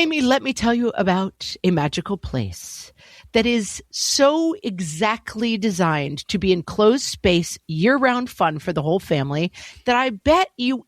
Amy, let me tell you about a magical place that is so exactly designed to be enclosed space, year-round fun for the whole family that I bet you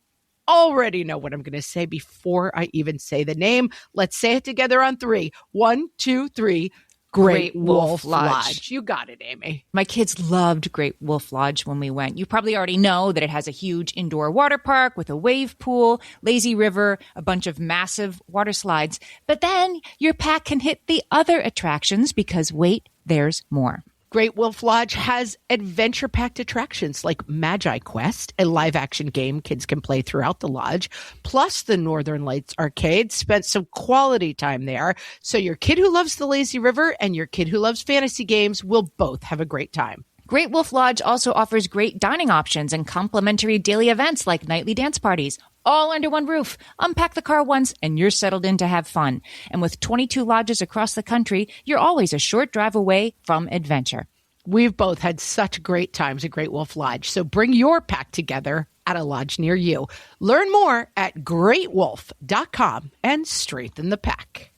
already know what I'm going to say before I even say the name. Let's say it together on 3. 1, 2, 3. Great Wolf Lodge. You got it, Amy. My kids loved Great Wolf Lodge when we went. You probably already know that it has a huge indoor water park with a wave pool, lazy river, a bunch of massive water slides. But then your pack can hit the other attractions because wait, there's more. Great Wolf Lodge has adventure-packed attractions like Magi Quest, a live-action game kids can play throughout the lodge, plus the Northern Lights Arcade. Spent some quality time there, so your kid who loves the lazy river and your kid who loves fantasy games will both have a great time. Great Wolf Lodge also offers great dining options and complimentary daily events like nightly dance parties, all under one roof. Unpack the car once and you're settled in to have fun. And with 22 lodges across the country, you're always a short drive away from adventure. We've both had such great times at Great Wolf Lodge, so bring your pack together at a lodge near you. Learn more at greatwolf.com and strengthen the pack.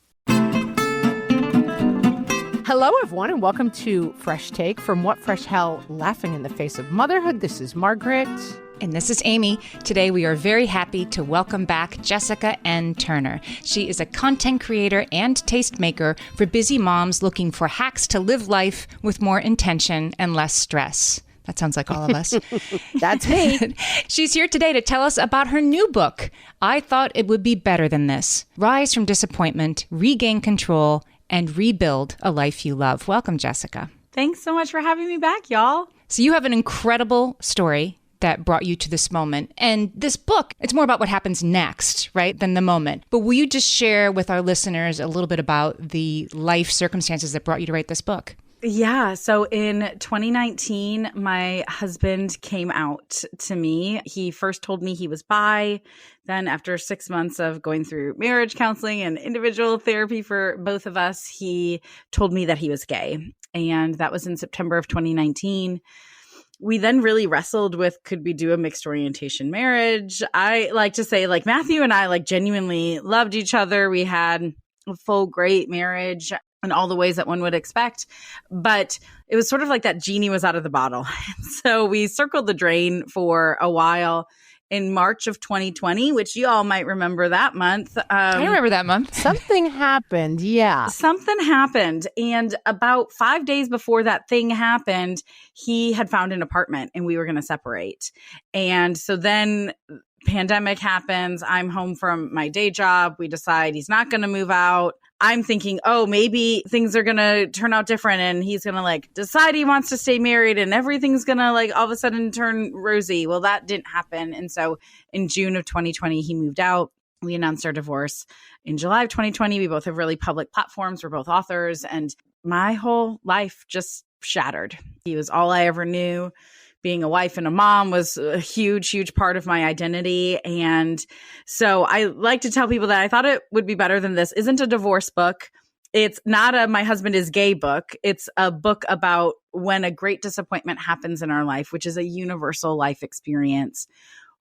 Hello, everyone, and welcome to Fresh Take from What Fresh Hell, Laughing in the Face of Motherhood. This is Margaret. And this is Amy. Today we are very happy to welcome back Jessica N. Turner. She is a content creator and tastemaker for busy moms looking for hacks to live life with more intention and less stress. That sounds like all of us. That's me. She's here today to tell us about her new book, I Thought It Would Be Better Than This. Rise from Disappointment, Regain Control, and Rebuild a Life You Love. Welcome, Jessica. Thanks so much for having me back, y'all. So you have an incredible story that brought you to this moment. And this book, it's more about what happens next, right, than the moment. But will you just share with our listeners a little bit about the life circumstances that brought you to write this book? Yeah. So in 2019, my husband came out to me. He first told me he was bi. Then after 6 months of going through marriage counseling and individual therapy for both of us, he told me that he was gay. And that was in September of 2019. We then really wrestled with, could we do a mixed orientation marriage? I like to say, like, Matthew and I genuinely loved each other. We had a full, great marriage in all the ways that one would expect. But it was sort of like that genie was out of the bottle. So we circled the drain for a while. In March of 2020, which you all might remember that month. I remember that month. Something happened. Yeah. Something happened. And about 5 days before that thing happened, he had found an apartment and we were going to separate. And so then pandemic happens. I'm home from my day job. We decide he's not going to move out. I'm thinking, oh, maybe things are going to turn out different and he's going to decide he wants to stay married and everything's going to all of a sudden turn rosy. Well, that didn't happen. And so in June of 2020, he moved out. We announced our divorce. In July of 2020, we both have really public platforms. We're both authors and my whole life just shattered. He was all I ever knew. Being a wife and a mom was a huge, huge part of my identity. And so I like to tell people that I thought it would be better than this isn't a divorce book. It's not a my husband is gay book. It's a book about when a great disappointment happens in our life, which is a universal life experience.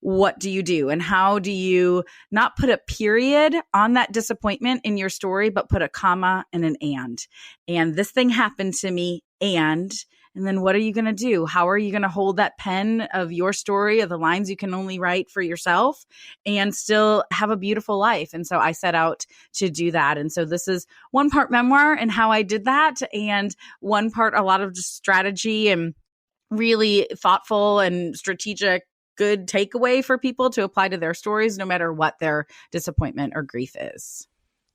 What do you do? And how do you not put a period on that disappointment in your story, but put a comma and an and. And this thing happened to me and then what are you going to do? How are you going to hold that pen of your story, of the lines you can only write for yourself and still have a beautiful life? And so I set out to do that. And so this is one part memoir and how I did that, and one part, a lot of just strategy and really thoughtful and strategic, good takeaway for people to apply to their stories, no matter what their disappointment or grief is.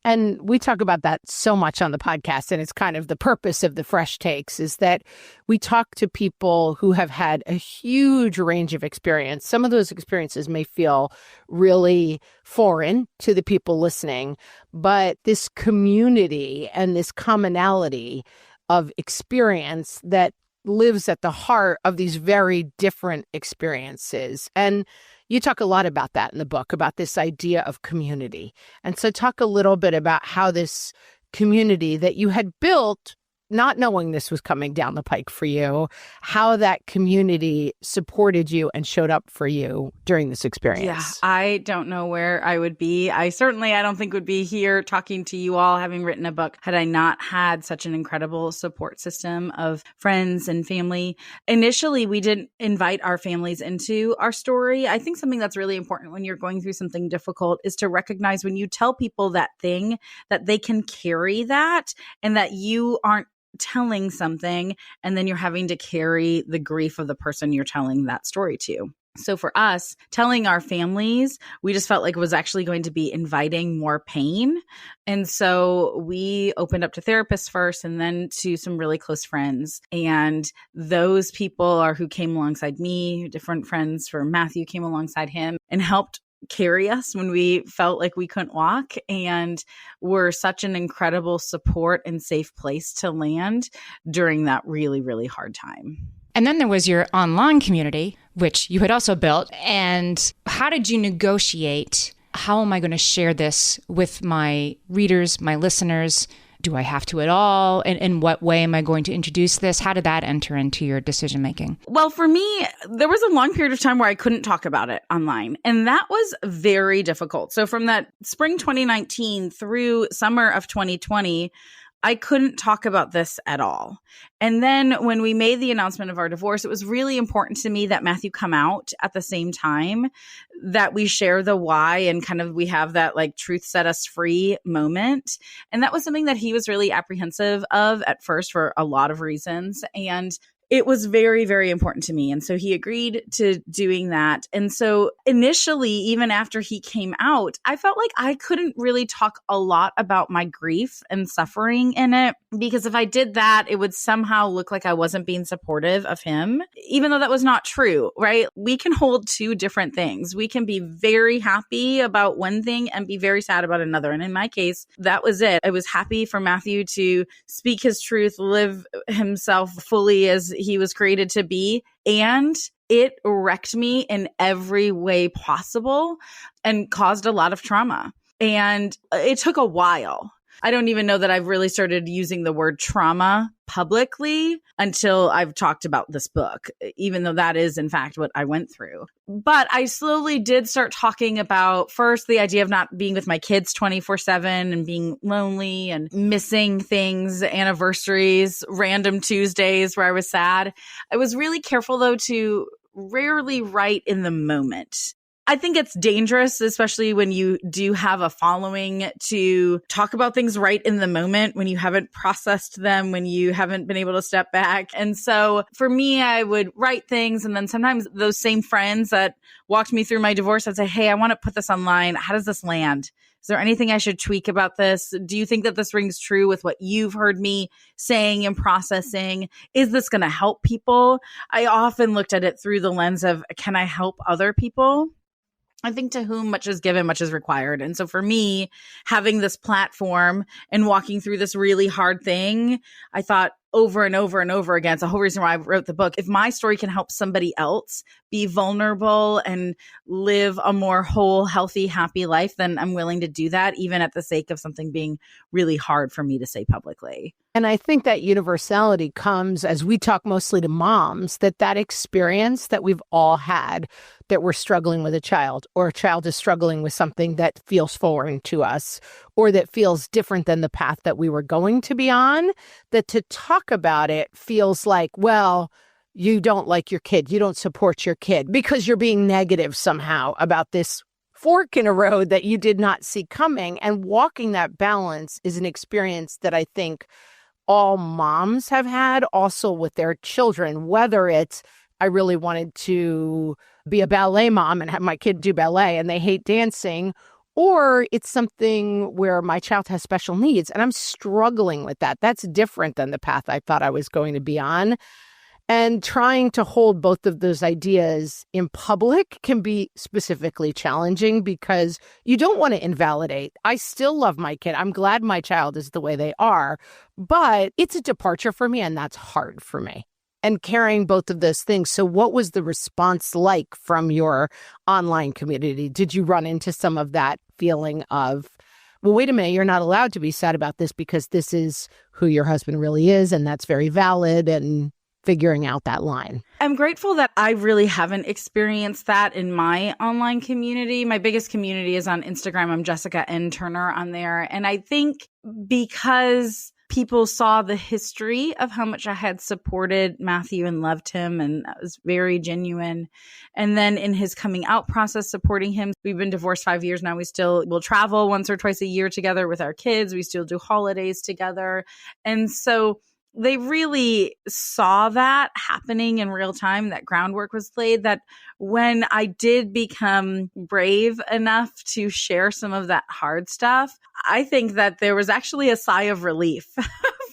And we talk about that so much on the podcast, and it's kind of the purpose of the Fresh Takes is that we talk to people who have had a huge range of experience. Some of those experiences may feel really foreign to the people listening, but this community and this commonality of experience that lives at the heart of these very different experiences. And you talk a lot about that in the book, about this idea of community. And so talk a little bit about how this community that you had built not knowing this was coming down the pike for you, how that community supported you and showed up for you during this experience. Yeah, I don't know where I would be. I don't think would be here talking to you all, having written a book, had I not had such an incredible support system of friends and family. Initially, we didn't invite our families into our story. I think something that's really important when you're going through something difficult is to recognize when you tell people that thing, that they can carry that and that you aren't telling something and then you're having to carry the grief of the person you're telling that story to. So for us, telling our families, we just felt like it was actually going to be inviting more pain. And so we opened up to therapists first and then to some really close friends. And those people are who came alongside me. Different friends for Matthew came alongside him and helped carry us when we felt like we couldn't walk, and were such an incredible support and safe place to land during that really, really hard time. And then there was your online community, which you had also built. And how did you negotiate? How am I going to share this with my readers, my listeners? Do I have to at all? And in what way am I going to introduce this? How did that enter into your decision making? Well, for me, there was a long period of time where I couldn't talk about it online. And that was very difficult. So from that spring 2019 through summer of 2020, I couldn't talk about this at all. And then when we made the announcement of our divorce, it was really important to me that Matthew come out at the same time, that we share the why and kind of we have that like truth set us free moment. And that was something that he was really apprehensive of at first for a lot of reasons. And it was very, very important to me. And so he agreed to doing that. And so initially, even after he came out, I felt like I couldn't really talk a lot about my grief and suffering in it, because if I did that, it would somehow look like I wasn't being supportive of him, even though that was not true, right? We can hold two different things. We can be very happy about one thing and be very sad about another. And in my case, that was it. I was happy for Matthew to speak his truth, live himself fully as he was created to be. And it wrecked me in every way possible and caused a lot of trauma. And it took a while. I don't even know that I've really started using the word trauma publicly until I've talked about this book, even though that is, in fact, what I went through. But I slowly did start talking about first the idea of not being with my kids 24/7 and being lonely and missing things, anniversaries, random Tuesdays where I was sad. I was really careful, though, to rarely write in the moment. I think it's dangerous, especially when you do have a following, to talk about things right in the moment when you haven't processed them, when you haven't been able to step back. And so for me, I would write things. And then sometimes those same friends that walked me through my divorce, I'd say, hey, I want to put this online. How does this land? Is there anything I should tweak about this? Do you think that this rings true with what you've heard me saying and processing? Is this going to help people? I often looked at it through the lens of, can I help other people? I think to whom much is given, much is required. And so for me, having this platform and walking through this really hard thing, I thought over and over and over again, it's the whole reason why I wrote the book. If my story can help somebody else be vulnerable and live a more whole, healthy, happy life, then I'm willing to do that, even at the sake of something being really hard for me to say publicly. And I think that universality comes as we talk mostly to moms, that experience that we've all had, that we're struggling with a child, or a child is struggling with something that feels foreign to us, or that feels different than the path that we were going to be on, that to talk about it feels like, well, you don't like your kid, you don't support your kid because you're being negative somehow about this fork in a road that you did not see coming. And walking that balance is an experience that I think all moms have had also with their children, whether it's, I really wanted to be a ballet mom and have my kid do ballet and they hate dancing, or it's something where my child has special needs and I'm struggling with that. That's different than the path I thought I was going to be on. And trying to hold both of those ideas in public can be specifically challenging because you don't want to invalidate. I still love my kid. I'm glad my child is the way they are, but it's a departure for me and that's hard for me. And carrying both of those things. So what was the response like from your online community? Did you run into some of that feeling of, well, wait a minute, you're not allowed to be sad about this because this is who your husband really is, and that's very valid, and figuring out that line. I'm grateful that I really haven't experienced that in my online community. My biggest community is on Instagram. I'm Jessica N. Turner on there. And I think because people saw the history of how much I had supported Matthew and loved him, and that was very genuine. And then in his coming out process, supporting him. We've been divorced 5 years now. We still will travel once or twice a year together with our kids. We still do holidays together. And so they really saw that happening in real time, that groundwork was laid, that when I did become brave enough to share some of that hard stuff, I think that there was actually a sigh of relief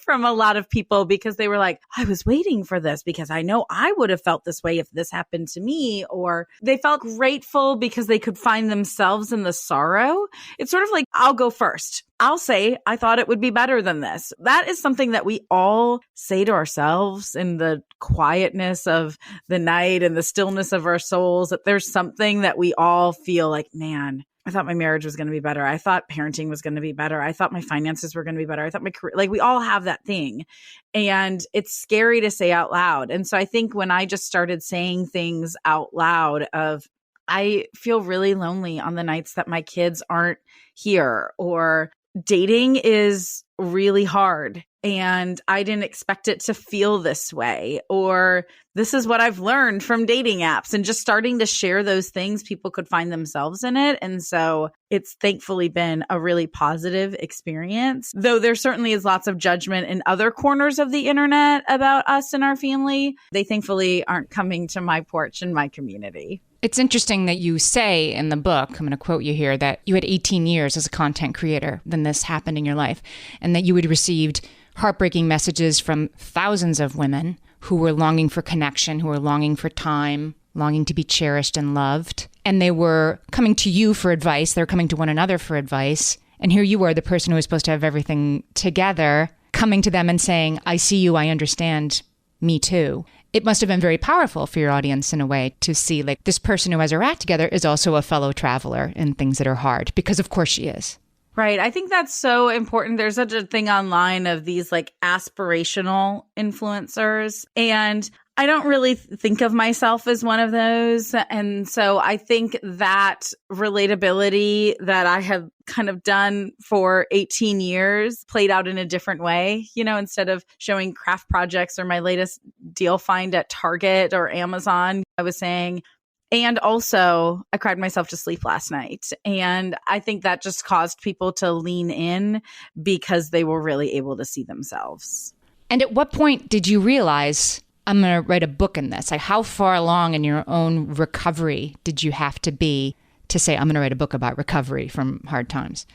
from a lot of people, because they were like, I was waiting for this because I know I would have felt this way if this happened to me. Or they felt grateful because they could find themselves in the sorrow. It's sort of like, I'll go first. I'll say, I thought it would be better than this. That is something that we all say to ourselves in the quietness of the night and the stillness of our souls, that there's something that we all feel like, man, I thought my marriage was going to be better. I thought parenting was going to be better. I thought my finances were going to be better. I thought my career, like we all have that thing. And it's scary to say out loud. And so I think when I just started saying things out loud of, I feel really lonely on the nights that my kids aren't here, or dating is really hard and I didn't expect it to feel this way, or this is what I've learned from dating apps, and just starting to share those things, people could find themselves in it. And so it's thankfully been a really positive experience, though there certainly is lots of judgment in other corners of the internet about us and our family. They thankfully aren't coming to my porch and my community. It's interesting that you say in the book, I'm going to quote you here, that you had 18 years as a content creator when this happened in your life, and that you had received heartbreaking messages from thousands of women who were longing for connection, who were longing for time, longing to be cherished and loved. And they were coming to you for advice. They were coming to one another for advice. And here you are, the person who was supposed to have everything together, coming to them and saying, I see you, I understand, me too. It must have been very powerful for your audience in a way to see like this person who has her act together is also a fellow traveler in things that are hard, because of course she is. Right. I think that's so important. There's such a thing online of these like aspirational influencers, and I don't really think of myself as one of those. And so I think that relatability that I have kind of done for 18 years played out in a different way. You know, instead of showing craft projects or my latest deal find at Target or Amazon, I was saying, and also, I cried myself to sleep last night. And I think that just caused people to lean in because they were really able to see themselves. And at what point did you realize, I'm going to write a book in this? Like, how far along in your own recovery did you have to be to say, I'm going to write a book about recovery from hard times?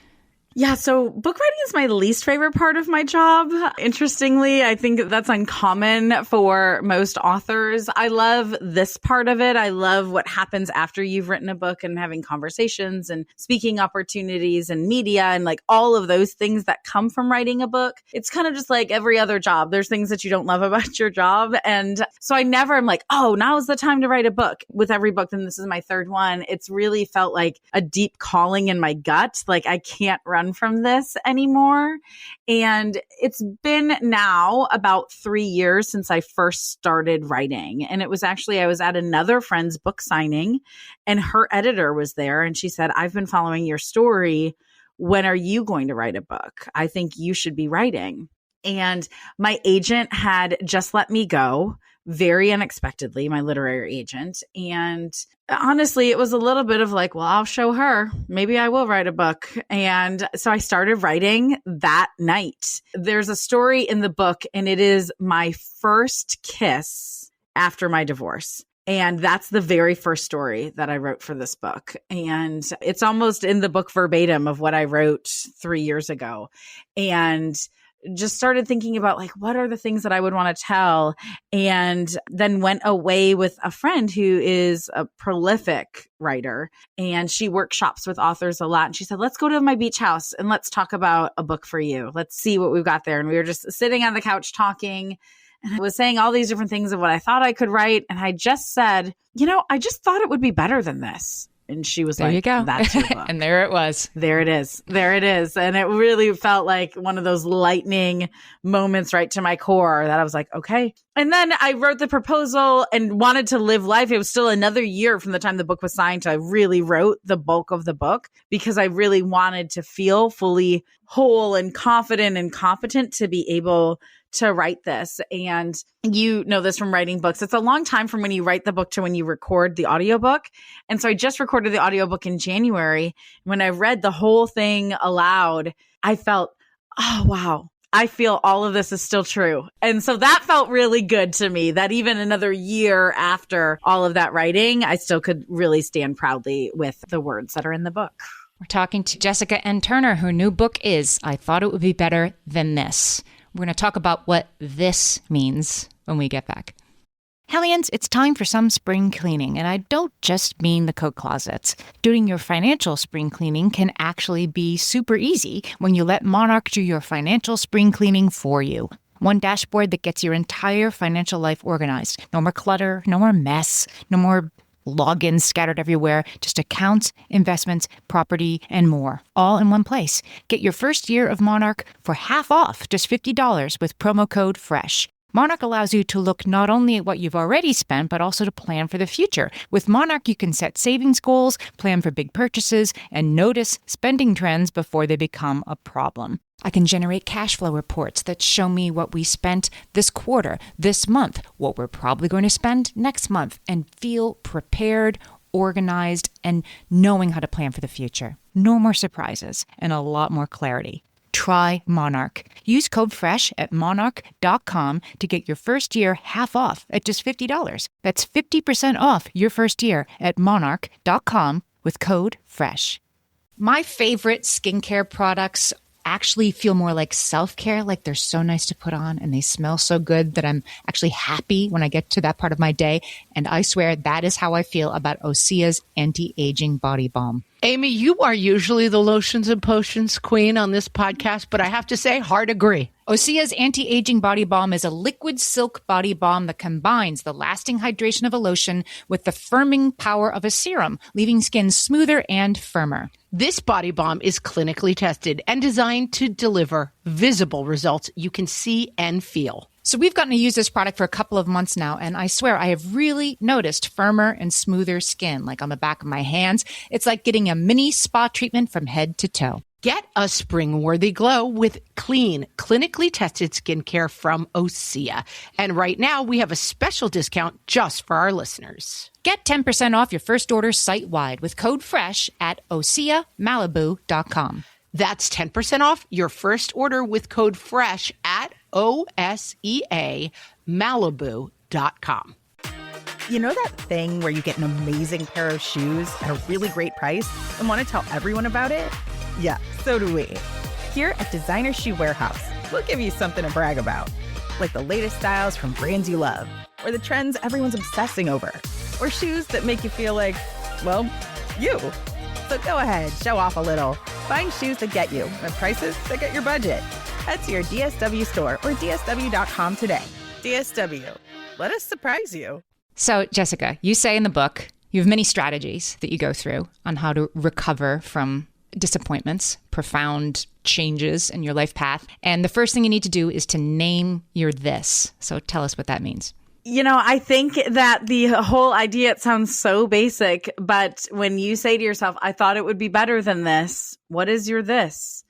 Yeah, so book writing is my least favorite part of my job. Interestingly, I think that's uncommon for most authors. I love this part of it. I love what happens after you've written a book and having conversations and speaking opportunities and media and like all of those things that come from writing a book. It's kind of just like every other job. There's things that you don't love about your job. And so I never am like, oh, now's the time to write a book. With every book, then this is my third one. It's really felt like a deep calling in my gut. Like I can't run from this anymore. And it's been now about 3 years since I first started writing. And it was actually, I was at another friend's book signing and her editor was there. And she said, I've been following your story. When are you going to write a book? I think you should be writing. And my agent had just let me go very unexpectedly, my literary agent. And honestly, it was a little bit of like, well, I'll show her. Maybe I will write a book. And so I started writing that night. There's a story in the book, and it is my first kiss after my divorce. And that's the very first story that I wrote for this book. And it's almost in the book verbatim of what I wrote 3 years ago. And just started thinking about like, what are the things that I would want to tell? And then went away with a friend who is a prolific writer, and she workshops with authors a lot. And she said, let's go to my beach house and let's talk about a book for you. Let's see what we've got there. And we were just sitting on the couch talking. And I was saying all these different things of what I thought I could write. And I just said, you know, I just thought it would be better than this. And she was There like, you go. that's your book. And there it was. There it is. There it is. And it really felt like one of those lightning moments right to my core that I was like, okay. And then I wrote the proposal and wanted to live life. It was still another year from the time the book was signed till I really wrote the bulk of the book, because I really wanted to feel fully whole and confident and competent to be able to write this. And you know this from writing books. It's a long time from when you write the book to when you record the audiobook. And so I just recorded the audiobook in January. When I read the whole thing aloud, I felt, oh, wow, I feel all of this is still true. And so that felt really good to me, that even another year after all of that writing, I still could really stand proudly with the words that are in the book. We're talking to Jessica N. Turner. Her new book is I Thought It Would Be Better Than This. We're going to talk about what this means when we get back. Hellions, it's time for some spring cleaning, and I don't just mean the coat closets. Doing your financial spring cleaning can actually be super easy when you let Monarch do your financial spring cleaning for you. One dashboard that gets your entire financial life organized. No more clutter, no more mess, no more logins scattered everywhere, just accounts, investments, property, and more, all in one place. Get your first year of Monarch for half off, just $50 with promo code FRESH. Monarch allows you to look not only at what you've already spent, but also to plan for the future. With Monarch, you can set savings goals, plan for big purchases, and notice spending trends before they become a problem. I can generate cash flow reports that show me what we spent this quarter, this month, what we're probably going to spend next month, and feel prepared, organized, and knowing how to plan for the future. No more surprises and a lot more clarity. Try Monarch. Use code FRESH at monarch.com to get your first year half off at just $50. That's 50% off your first year at monarch.com with code FRESH. My favorite skincare products actually feel more like self-care, like they're so nice to put on and they smell so good that I'm actually happy when I get to that part of my day. And I swear that is how I feel about Osea's anti-aging body balm. Amy, you are usually the lotions and potions queen on this podcast, but I have to say, hard agree. Osea's anti-aging body balm is a liquid silk body balm that combines the lasting hydration of a lotion with the firming power of a serum, leaving skin smoother and firmer. This body balm is clinically tested and designed to deliver visible results you can see and feel. So we've gotten to use this product for a couple of months now, and I swear I have really noticed firmer and smoother skin, like on the back of my hands. It's like getting a mini spa treatment from head to toe. Get a spring-worthy glow with clean, clinically tested skincare from Osea. And right now, we have a special discount just for our listeners. Get 10% off your first order site-wide with code FRESH at OseaMalibu.com. That's 10% off your first order with code FRESH at OSEAMalibu.com. You know that thing where you get an amazing pair of shoes at a really great price and want to tell everyone about it? Yeah, so do we. Here at Designer Shoe Warehouse, we'll give you something to brag about, like the latest styles from brands you love, or the trends everyone's obsessing over, or shoes that make you feel like, well, you. So go ahead, show off a little. Find shoes that get you at prices that get your budget. Head to your DSW store or DSW.com today. DSW, let us surprise you. So, Jessica, you say in the book, you have many strategies that you go through on how to recover from disappointments, profound changes in your life path. And the first thing you need to do is to name your this. So tell us what that means. You know, I think that the whole idea, it sounds so basic, but when you say to yourself, I thought it would be better than this, what is your this?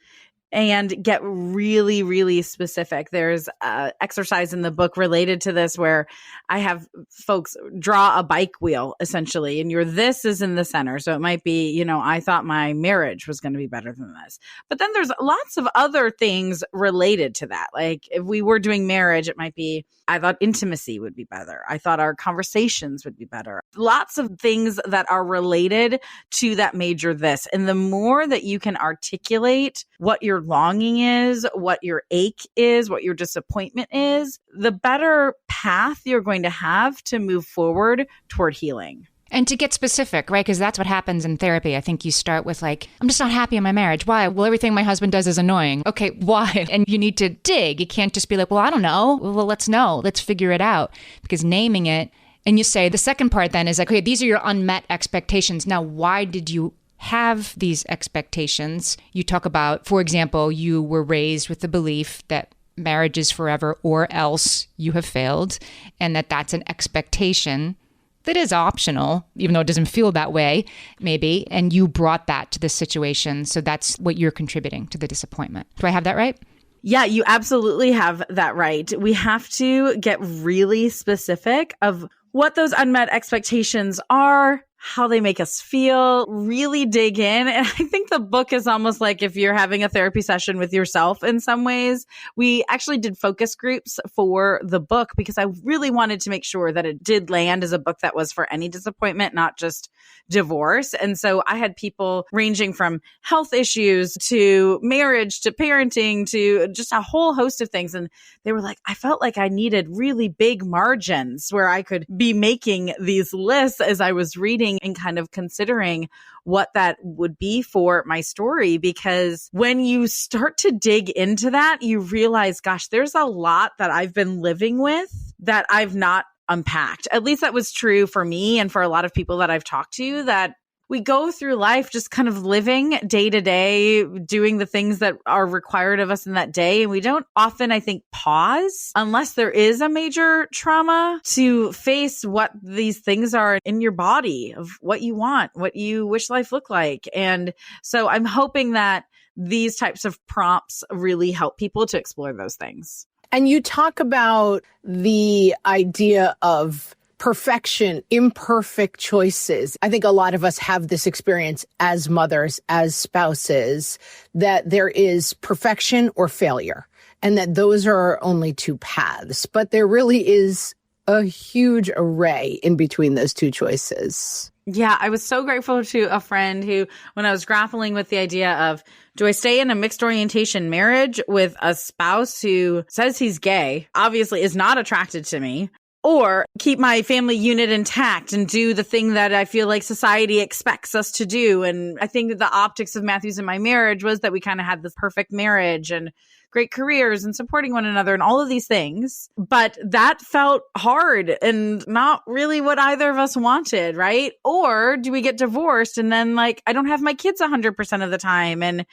And get really, really specific. There's an exercise in the book related to this where I have folks draw a bike wheel, essentially, and your this is in the center. So it might be, you know, I thought my marriage was going to be better than this. But then there's lots of other things related to that. Like if we were doing marriage, it might be, I thought intimacy would be better. I thought our conversations would be better. Lots of things that are related to that major this. And the more that you can articulate what your longing is, what your ache is, what your disappointment is, the better path you're going to have to move forward toward healing. And to get specific, right? Because that's what happens in therapy. I think you start with like, I'm just not happy in my marriage. Why? Well, everything my husband does is annoying. Okay, why? And you need to dig. You can't just be like, well, I don't know. Well, let's know. Let's figure it out. Because naming it And you say the second part then is like, okay, these are your unmet expectations. Now, why did you have these expectations? You talk about, for example, you were raised with the belief that marriage is forever or else you have failed, and that that's an expectation that is optional, even though it doesn't feel that way, maybe. And you brought that to this situation. So that's what you're contributing to the disappointment. Do I have that right? Yeah, you absolutely have that right. We have to get really specific of what those unmet expectations are, how they make us feel, really dig in. And I think the book is almost like if you're having a therapy session with yourself in some ways. We actually did focus groups for the book because I really wanted to make sure that it did land as a book that was for any disappointment, not just divorce. And so I had people ranging from health issues to marriage to parenting to just a whole host of things. And they were like, I felt like I needed really big margins where I could be making these lists as I was reading and kind of considering what that would be for my story. Because when you start to dig into that, you realize, gosh, there's a lot that I've been living with that I've not unpacked. At least that was true for me and for a lot of people that I've talked to, that we go through life just kind of living day to day, doing the things that are required of us in that day. And we don't often, I think, pause unless there is a major trauma to face what these things are in your body, of what you want, what you wish life looked like. And so I'm hoping that these types of prompts really help people to explore those things. And you talk about the idea of perfection, imperfect choices. I think a lot of us have this experience as mothers, as spouses, that there is perfection or failure, and that those are only two paths. But there really is a huge array in between those two choices. Yeah, I was so grateful to a friend who, when I was grappling with the idea of, do I stay in a mixed orientation marriage with a spouse who says he's gay, obviously is not attracted to me, or keep my family unit intact and do the thing that I feel like society expects us to do? And I think that the optics of Matthew's and my marriage was that we kind of had this perfect marriage and great careers and supporting one another and all of these things. But that felt hard and not really what either of us wanted, right? Or do we get divorced and then like, I don't have my kids 100% of the time, and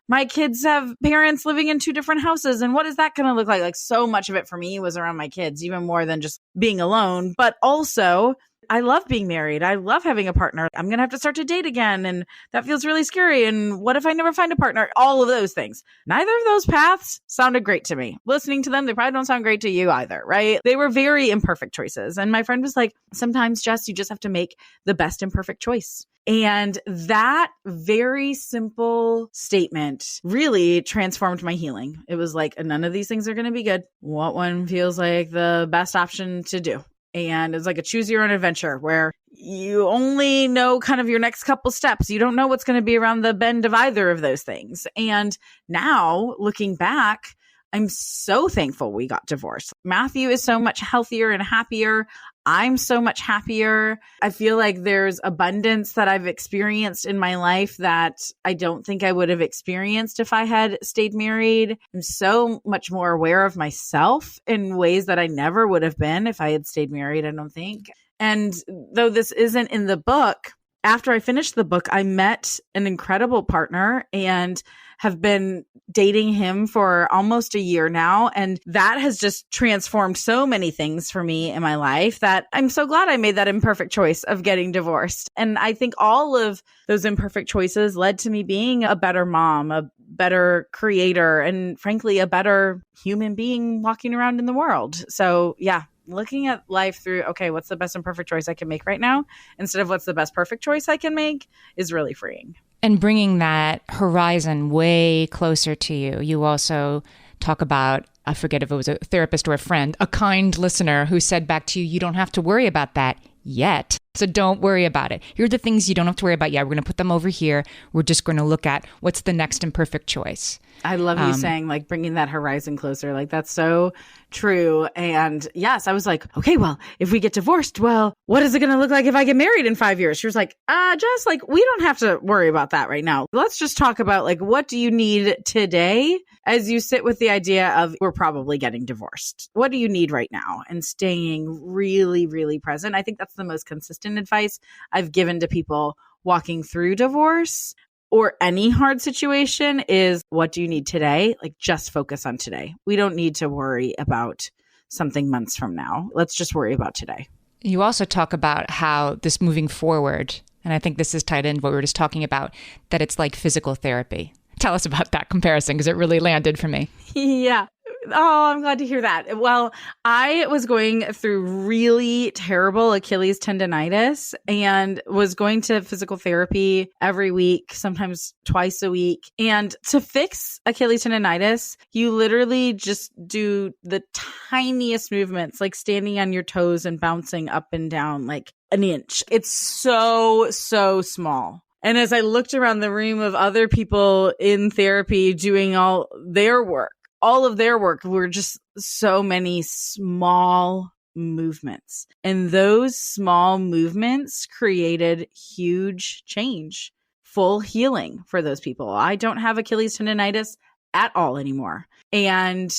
my kids have parents living in two different houses. And what is that going to look like? Like, so much of it for me was around my kids, even more than just being alone. But also, I love being married. I love having a partner. I'm going to have to start to date again. And that feels really scary. And what if I never find a partner? All of those things. Neither of those paths sounded great to me. Listening to them, they probably don't sound great to you either, right? They were very imperfect choices. And my friend was like, sometimes, Jess, you just have to make the best imperfect choice. And that very simple statement really transformed my healing. It was like, none of these things are going to be good. What one feels like the best option to do? And it's like a choose your own adventure where you only know kind of your next couple steps. You don't know what's going to be around the bend of either of those things. And now looking back, I'm so thankful we got divorced. Matthew is so much healthier and happier. I'm so much happier. I feel like there's abundance that I've experienced in my life that I don't think I would have experienced if I had stayed married. I'm so much more aware of myself in ways that I never would have been if I had stayed married, I don't think. And though this isn't in the book, after I finished the book, I met an incredible partner and have been dating him for almost a year now. And that has just transformed so many things for me in my life that I'm so glad I made that imperfect choice of getting divorced. And I think all of those imperfect choices led to me being a better mom, a better creator, and frankly, a better human being walking around in the world. So yeah, looking at life through, okay, what's the best imperfect choice I can make right now, instead of what's the best perfect choice I can make, is really freeing. And bringing that horizon way closer to you. You also talk about, I forget if it was a therapist or a friend, a kind listener who said back to you, you don't have to worry about that yet. So don't worry about it. Here are the things you don't have to worry about yet. We're going to put them over here. We're just going to look at what's the next imperfect choice. I love you saying like bringing that horizon closer. Like that's so true. And yes, I was like, okay, well, if we get divorced, well, what is it going to look like if I get married in 5 years? She was like, Jess, like we don't have to worry about that right now. Let's just talk about like, what do you need today as you sit with the idea of we're probably getting divorced? What do you need right now? And staying really, really present. I think that's the most consistent advice I've given to people walking through divorce or any hard situation is what do you need today? Like just focus on today. We don't need to worry about something months from now. Let's just worry about today. You also talk about how this moving forward, and I think this is tied in what we were just talking about, that it's like physical therapy. Tell us about that comparison because it really landed for me. Yeah. Oh, I'm glad to hear that. Well, I was going through really terrible Achilles tendonitis and was going to physical therapy every week, sometimes twice a week. And to fix Achilles tendonitis, you literally just do the tiniest movements, like standing on your toes and bouncing up and down like an inch. It's so, so small. And as I looked around the room of other people in therapy doing all of their work were just so many small movements. And those small movements created huge change, full healing for those people. I don't have Achilles tendonitis at all anymore. And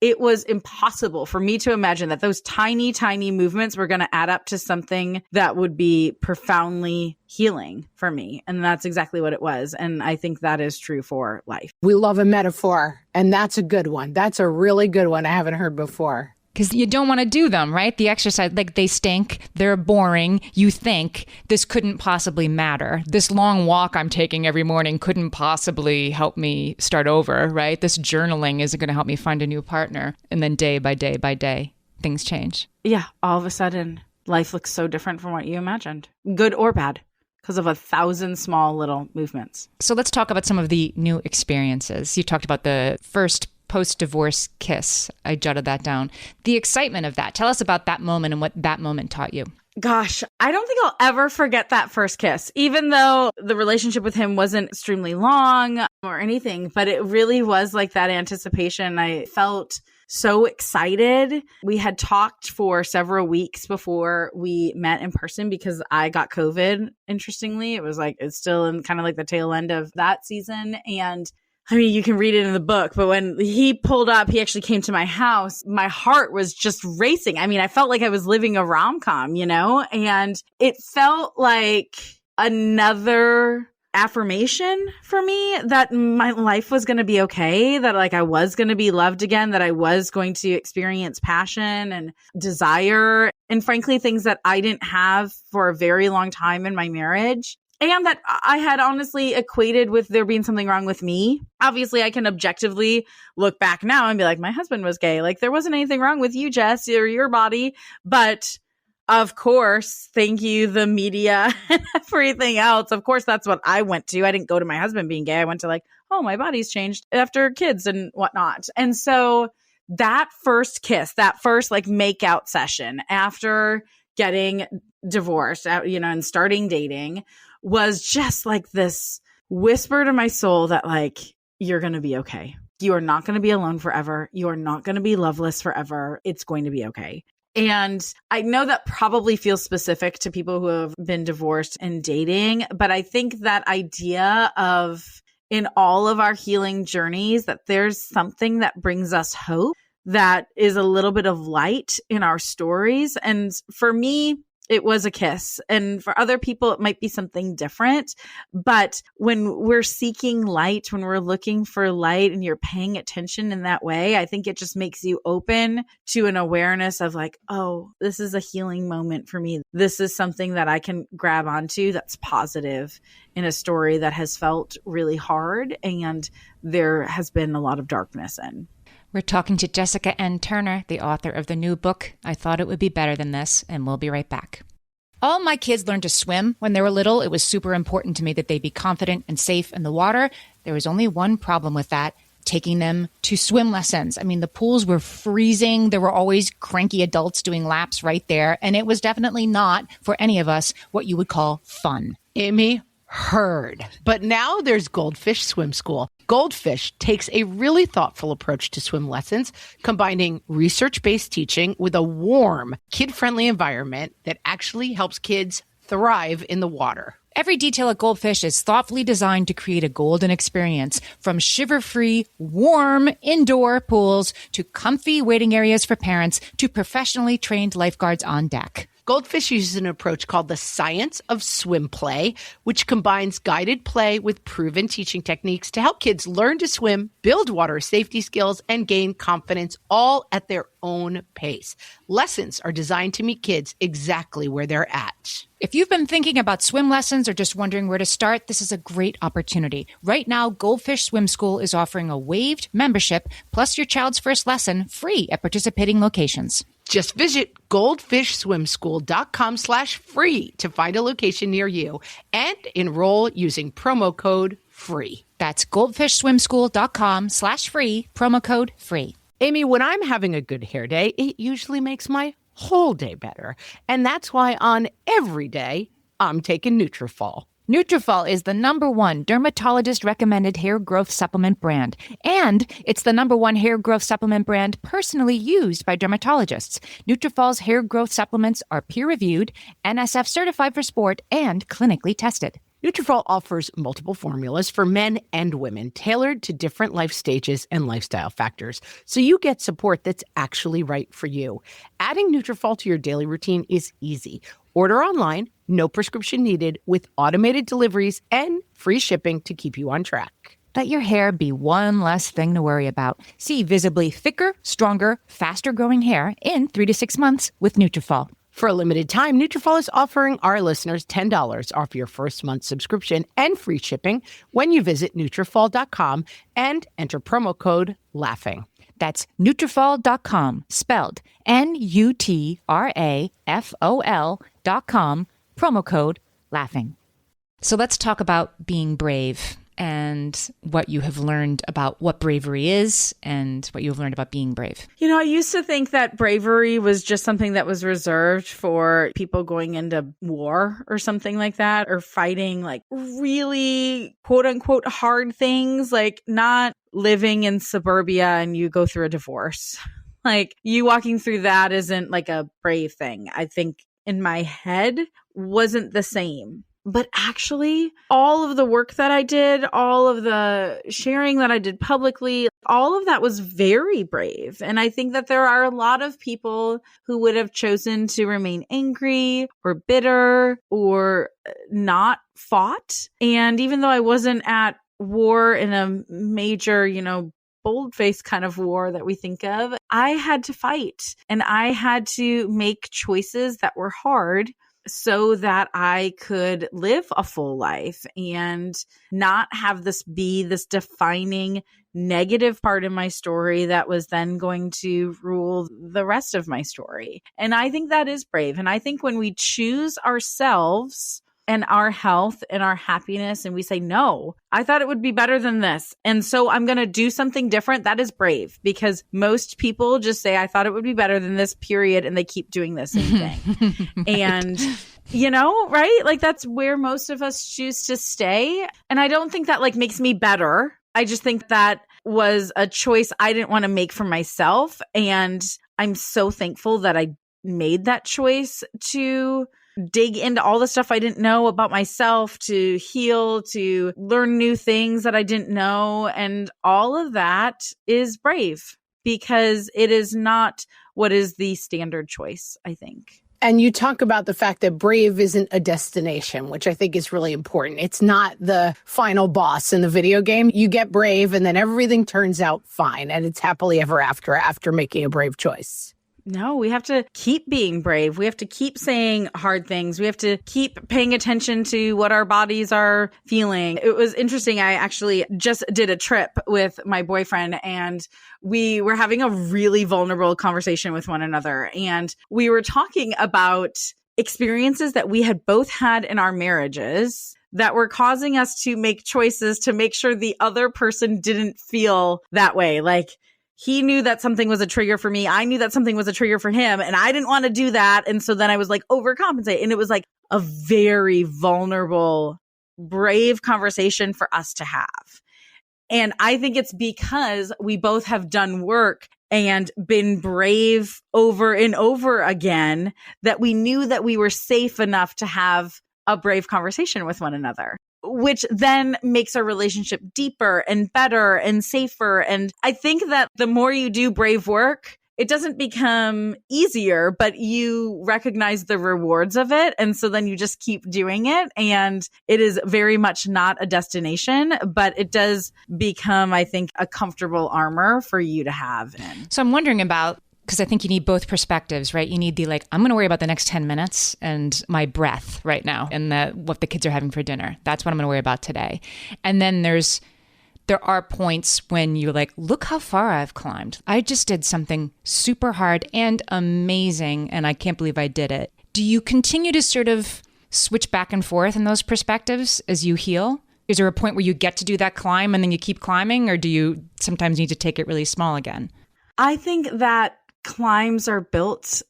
it was impossible for me to imagine that those tiny, tiny movements were going to add up to something that would be profoundly healing for me. And that's exactly what it was. And I think that is true for life. We love a metaphor, and that's a good one. That's a really good one I haven't heard before. Because you don't want to do them, right? The exercise, like they stink, they're boring. You think this couldn't possibly matter. This long walk I'm taking every morning couldn't possibly help me start over, right? This journaling isn't going to help me find a new partner. And then day by day by day, things change. Yeah, all of a sudden, life looks so different from what you imagined, good or bad, because of 1,000 small little movements. So let's talk about some of the new experiences. You talked about the first post-divorce kiss. I jotted that down. The excitement of that. Tell us about that moment and what that moment taught you. Gosh, I don't think I'll ever forget that first kiss, even though the relationship with him wasn't extremely long or anything, but it really was like that anticipation. I felt so excited. We had talked for several weeks before we met in person because I got COVID. Interestingly, it was like, it's still in kind of like the tail end of that season. And I mean, you can read it in the book, but when he pulled up, he actually came to my house. My heart was just racing. I mean, I felt like I was living a rom-com, you know, and it felt like another affirmation for me that my life was going to be okay, that like I was going to be loved again, that I was going to experience passion and desire, and frankly, things that I didn't have for a very long time in my marriage. And that I had honestly equated with there being something wrong with me. Obviously, I can objectively look back now and be like, my husband was gay. Like, there wasn't anything wrong with you, Jess, or your body. But of course, thank you, the media and everything else. Of course, that's what I went to. I didn't go to my husband being gay. I went to like, oh, my body's changed after kids and whatnot. And so that first kiss, that first like make-out session after getting divorced, you know, and starting dating was just like this whisper to my soul that like, you're going to be okay. You are not going to be alone forever. You are not going to be loveless forever. It's going to be okay. And I know that probably feels specific to people who have been divorced and dating, but I think that idea of in all of our healing journeys, that there's something that brings us hope, that is a little bit of light in our stories. And for me, it was a kiss. And for other people, it might be something different. But when we're seeking light, when we're looking for light and you're paying attention in that way, I think it just makes you open to an awareness of like, oh, this is a healing moment for me. This is something that I can grab onto that's positive in a story that has felt really hard and there has been a lot of darkness in. We're talking to Jessica N. Turner, the author of the new book, I Thought It Would Be Better Than This, and we'll be right back. All my kids learned to swim when they were little. It was super important to me that they be confident and safe in the water. There was only one problem with that, taking them to swim lessons. I mean, the pools were freezing. There were always cranky adults doing laps right there. And it was definitely not, for any of us, what you would call fun. Amy, Heard. But now there's Goldfish Swim School. Goldfish takes a really thoughtful approach to swim lessons, combining research-based teaching with a warm, kid-friendly environment that actually helps kids thrive in the water. Every detail at Goldfish is thoughtfully designed to create a golden experience, from shiver-free, warm indoor pools to comfy waiting areas for parents to professionally trained lifeguards on deck. Goldfish uses an approach called the science of swim play, which combines guided play with proven teaching techniques to help kids learn to swim, build water safety skills, and gain confidence, all at their own pace. Lessons are designed to meet kids exactly where they're at. If you've been thinking about swim lessons or just wondering where to start, this is a great opportunity. Right now, Goldfish Swim School is offering a waived membership plus your child's first lesson free at participating locations. Just visit goldfishswimschool.com/free to find a location near you and enroll using promo code FREE. That's goldfishswimschool.com/free, promo code FREE. Amy, when I'm having a good hair day, it usually makes my whole day better. And that's why on every day, I'm taking Nutrafol. Nutrafol is the #1 dermatologist-recommended hair growth supplement brand, and it's the #1 hair growth supplement brand personally used by dermatologists. Nutrafol's hair growth supplements are peer-reviewed, NSF certified for sport, and clinically tested. Nutrafol offers multiple formulas for men and women, tailored to different life stages and lifestyle factors, so you get support that's actually right for you. Adding Nutrafol to your daily routine is easy. Order online, no prescription needed, with automated deliveries and free shipping to keep you on track. Let your hair be one less thing to worry about. See visibly thicker, stronger, faster-growing hair in 3 to 6 months with Nutrafol. For a limited time, Nutrafol is offering our listeners $10 off your first month subscription and free shipping when you visit Nutrafol.com and enter promo code LAUGHING. That's Nutrafol.com, spelled Nutrafol.com, promo code LAUGHING. So let's talk about being brave and what you have learned about what bravery is and what you have learned about being brave. You know, I used to think that bravery was just something that was reserved for people going into war or something like that, or fighting like really quote unquote hard things, like not living in suburbia and you go through a divorce. Like you walking through that isn't like a brave thing. I think in my head wasn't the same. But actually, all of the work that I did, all of the sharing that I did publicly, all of that was very brave. And I think that there are a lot of people who would have chosen to remain angry or bitter or not fought. And even though I wasn't at war in a major, bold-faced kind of war that we think of, I had to fight and I had to make choices that were hard so that I could live a full life and not have this be this defining negative part in my story that was then going to rule the rest of my story. And I think that is brave. And I think when we choose ourselves and our health and our happiness and we say, no, I thought it would be better than this, and so I'm going to do something different, that is brave, because most people just say, I thought it would be better than this, period, and they keep doing the same thing. Right. And, right? Like that's where most of us choose to stay. And I don't think that like makes me better. I just think that was a choice I didn't want to make for myself. And I'm so thankful that I made that choice to dig into all the stuff I didn't know about myself, to heal, to learn new things that I didn't know. And all of that is brave because it is not what is the standard choice, I think. And you talk about the fact that brave isn't a destination, which I think is really important. It's not the final boss in the video game. You get brave and then everything turns out fine and it's happily ever after making a brave choice. No, we have to keep being brave. We have to keep saying hard things. We have to keep paying attention to what our bodies are feeling. It was interesting. I actually just did a trip with my boyfriend and we were having a really vulnerable conversation with one another. And we were talking about experiences that we had both had in our marriages that were causing us to make choices to make sure the other person didn't feel that way. Like, he knew that something was a trigger for me. I knew that something was a trigger for him. And I didn't want to do that. And so then I was like overcompensate. And it was like a very vulnerable brave conversation for us to have. And I think it's because we both have done work and been brave over and over again that we knew that we were safe enough to have a brave conversation with one another, which then makes our relationship deeper and better and safer. And I think that the more you do brave work, it doesn't become easier, but you recognize the rewards of it. And so then you just keep doing it. And it is very much not a destination, but it does become, I think, a comfortable armor for you to have in. So I'm wondering about, because I think you need both perspectives, right? You need the I'm going to worry about the next 10 minutes and my breath right now and what the kids are having for dinner. That's what I'm going to worry about today. And then there are points when you're like, look how far I've climbed. I just did something super hard and amazing, and I can't believe I did it. Do you continue to sort of switch back and forth in those perspectives as you heal? Is there a point where you get to do that climb and then you keep climbing, or do you sometimes need to take it really small again? I think that climbs are built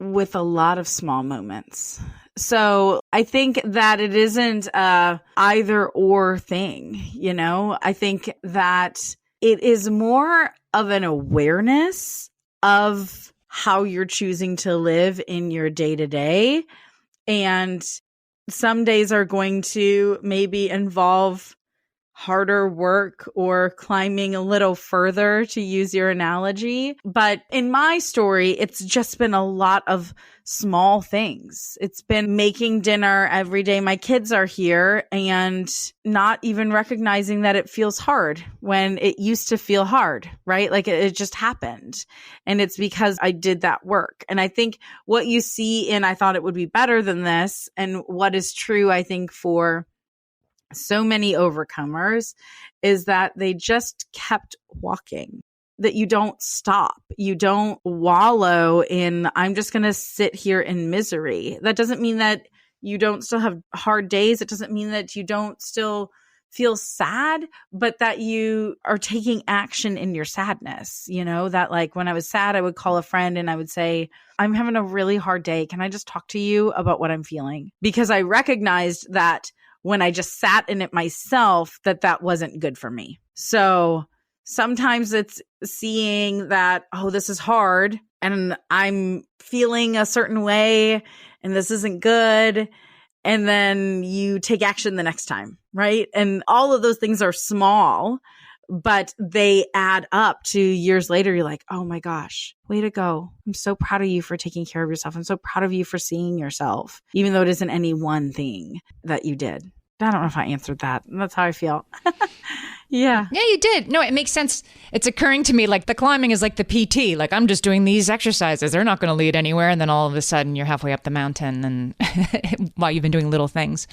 with a lot of small moments. So I think that it isn't a either or thing, you know? I think that it is more of an awareness of how you're choosing to live in your day to day. And some days are going to maybe involve harder work or climbing a little further, to use your analogy. But in my story, it's just been a lot of small things. It's been making dinner every day my kids are here and not even recognizing that it feels hard when it used to feel hard, right? Like it just happened. And it's because I did that work. And I think what you see in I Thought It Would Be Better Than This, and what is true, I think, for so many overcomers, is that they just kept walking, that you don't stop. You don't wallow in, I'm just going to sit here in misery. That doesn't mean that you don't still have hard days. It doesn't mean that you don't still feel sad, but that you are taking action in your sadness. You know, that like when I was sad, I would call a friend and I would say, I'm having a really hard day. Can I just talk to you about what I'm feeling? Because I recognized that when I just sat in it myself, that wasn't good for me. So sometimes it's seeing that, oh, this is hard and I'm feeling a certain way and this isn't good. And then you take action the next time, right? And all of those things are small, but they add up to years later. You're like, oh my gosh, way to go. I'm so proud of you for taking care of yourself. I'm so proud of you for seeing yourself, even though it isn't any one thing that you did. I don't know if I answered that. That's how I feel. Yeah. Yeah, you did. No, it makes sense. It's occurring to me like the climbing is like the PT. Like I'm just doing these exercises. They're not going to lead anywhere. And then all of a sudden you're halfway up the mountain and while you've been doing little things.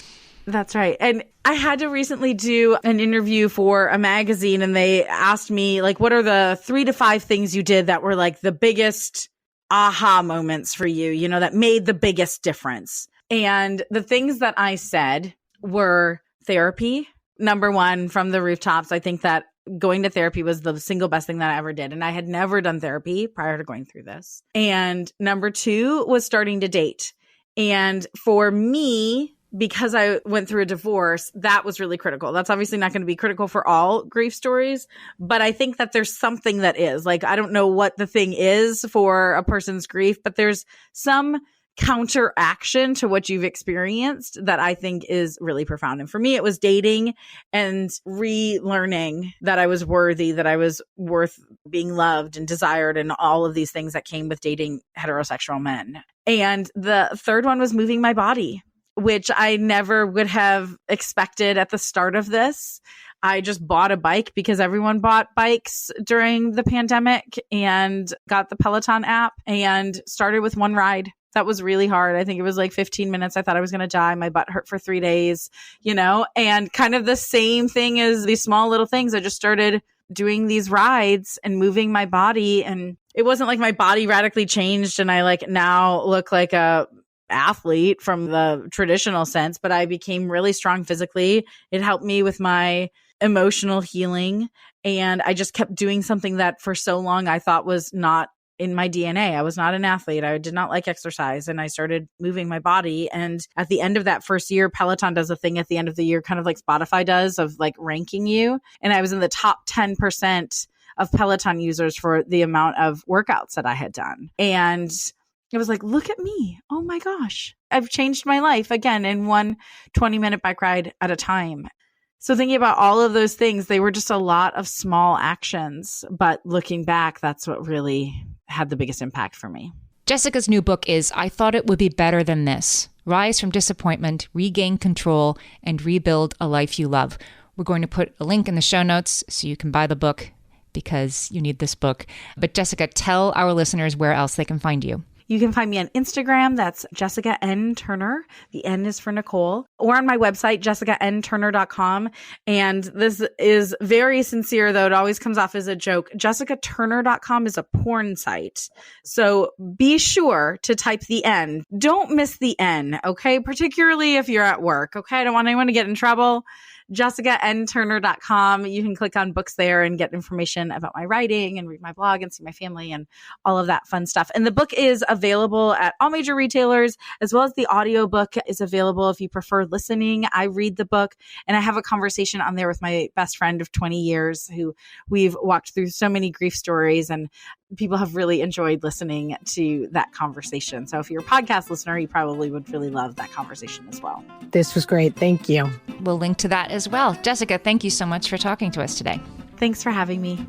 That's right. And I had to recently do an interview for a magazine, and they asked me, like, what are the 3 to 5 things you did that were like the biggest aha moments for you, you know, that made the biggest difference? And the things that I said were therapy. Number one, from the rooftops. I think that going to therapy was the single best thing that I ever did. And I had never done therapy prior to going through this. And number 2 was starting to date. And for me, because I went through a divorce, that was really critical. That's obviously not going to be critical for all grief stories, but I think that there's something that is. Like, I don't know what the thing is for a person's grief, but there's some counteraction to what you've experienced that I think is really profound. And for me, it was dating and relearning that I was worthy, that I was worth being loved and desired, and all of these things that came with dating heterosexual men. And the third one was moving my body, which I never would have expected at the start of this. I just bought a bike because everyone bought bikes during the pandemic, and got the Peloton app and started with one ride. That was really hard. I think it was like 15 minutes. I thought I was going to die. My butt hurt for 3 days, you know, and kind of the same thing as these small little things. I just started doing these rides and moving my body. And it wasn't like my body radically changed and I like now look like a athlete from the traditional sense, but I became really strong physically. It helped me with my emotional healing. And I just kept doing something that for so long I thought was not in my DNA. I was not an athlete. I did not like exercise, and I started moving my body. And at the end of that first year, Peloton does a thing at the end of the year, kind of like Spotify does, of like ranking you. And I was in the top 10% of Peloton users for the amount of workouts that I had done. And it was like, look at me. Oh my gosh. I've changed my life again in one 20-minute bike ride at a time. So thinking about all of those things, they were just a lot of small actions. But looking back, that's what really had the biggest impact for me. Jessica's new book is I Thought It Would Be Better Than This: Rise from Disappointment, Regain Control, and Rebuild a Life You Love. We're going to put a link in the show notes so you can buy the book because you need this book. But Jessica, tell our listeners where else they can find you. You can find me on Instagram. That's Jessica N. Turner. The N is for Nicole. Or on my website, jessicantturner.com. And this is very sincere, though. It always comes off as a joke. jessicaturner.com is a porn site. So be sure to type the N. Don't miss the N, okay? Particularly if you're at work, okay? I don't want anyone to get in trouble. jessicantturner.com. You can click on books there and get information about my writing and read my blog and see my family and all of that fun stuff. And the book is available at all major retailers, as well as the audiobook is available if you prefer listening. I read the book and I have a conversation on there with my best friend of 20 years who we've walked through so many grief stories, and people have really enjoyed listening to that conversation. So if you're a podcast listener, you probably would really love that conversation as well. This was great. Thank you. We'll link to that as well. Jessica, thank you so much for talking to us today. Thanks for having me.